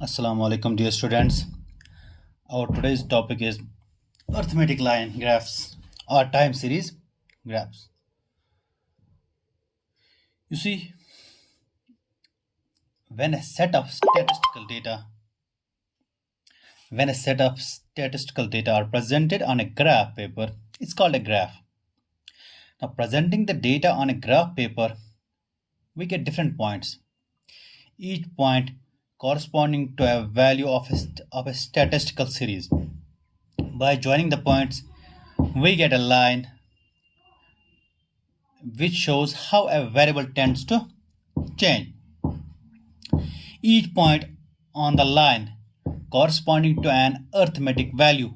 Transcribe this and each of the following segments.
Assalamu alaikum, dear students. Our today's topic is arithmetic line graphs or time series graphs. You see, when a set of statistical data when a set of statistical data are presented on a graph paper, it's called a graph. Now, presenting the data on a graph paper, we get different points. Each point corresponding to a value of a statistical series. By joining the points, we get a line which shows how a variable tends to change. Each point on the line corresponding to an arithmetic value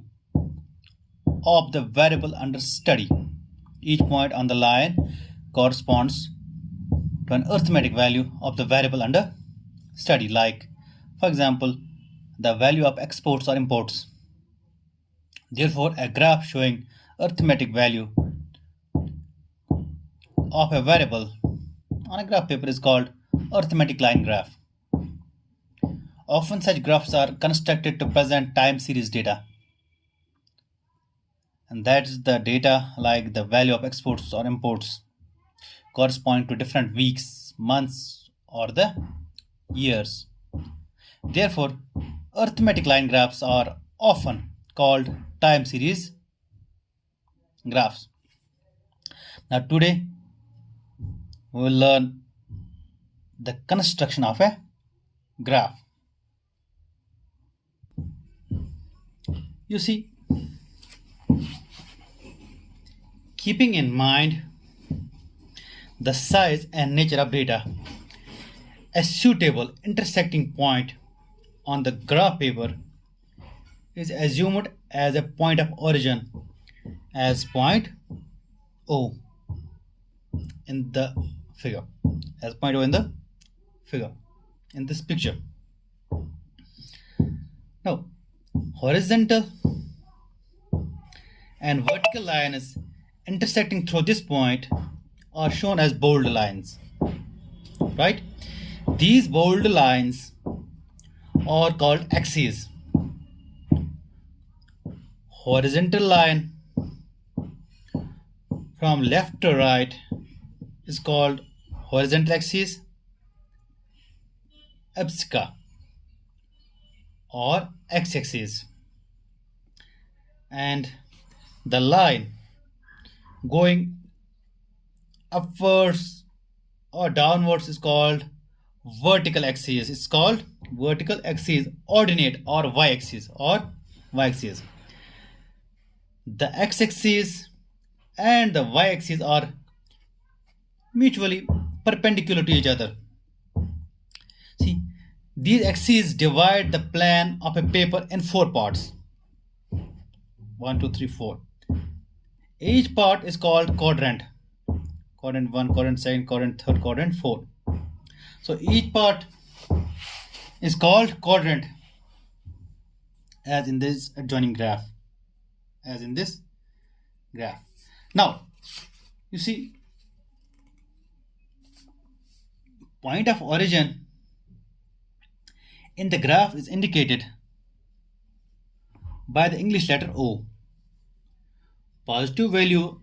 of the variable under study. Each point on the line corresponds to an arithmetic value of the variable under study, like, for example, the value of exports or imports. Therefore, a graph showing arithmetic value of a variable on a graph paper is called arithmetic line graph. Often such graphs are constructed to present time series data. And that's the data like the value of exports or imports corresponding to different weeks, months, or the years. Therefore, arithmetic line graphs are often called time series graphs. Now, today we will learn the construction of a graph. You see, keeping in mind the size and nature of data, a suitable intersecting point on the graph paper is assumed as a point of origin as point O in the figure, as point O in the figure in this picture. Now, horizontal and vertical lines intersecting through this point are shown as bold lines, right? These bold lines are called axes. Horizontal line from left to right is called horizontal axis, abscissa, or x-axis, and the line going upwards or downwards is called vertical axis. It's called vertical axis, ordinate, or y-axis, The x-axis and the y-axis are mutually perpendicular to each other. See, these axes divide the plan of a paper in four parts. 1, 2, 3, 4. Each part is called quadrant. Quadrant 1, quadrant 2, quadrant 3, quadrant 4. So each part is called quadrant, as in this adjoining graph. Now, you see, point of origin in the graph is indicated by the English letter O. Positive value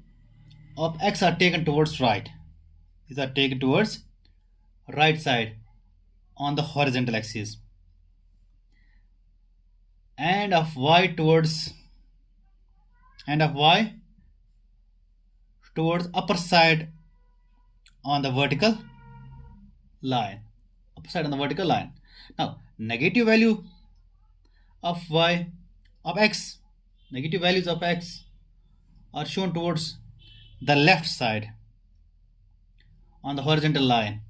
of x are taken towards right. These are taken towards right side on the horizontal axis, and of y towards upper side on the vertical line. Now, negative value of negative values of x are shown towards the left side on the horizontal line,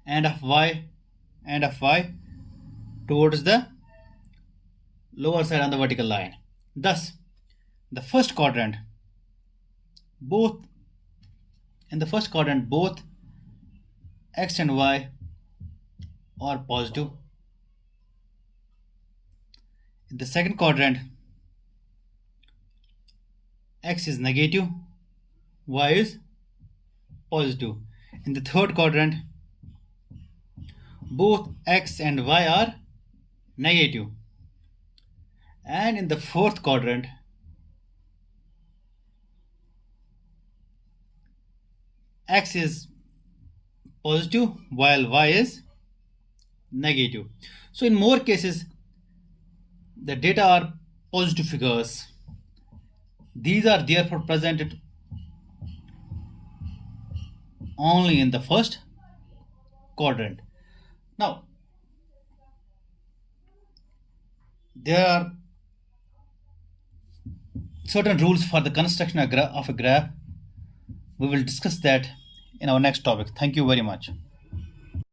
and of y towards the lower side on the vertical line. Thus, the first quadrant, both x and y are positive. In the second quadrant, x is negative, y is positive. In the third quadrant, both x and y are negative. And in the fourth quadrant, x is positive while y is negative. So in more cases, the data are positive figures. These are therefore presented only in the first quadrant. Now, there are certain rules for the construction of a graph. We will discuss that in our next topic. Thank you very much.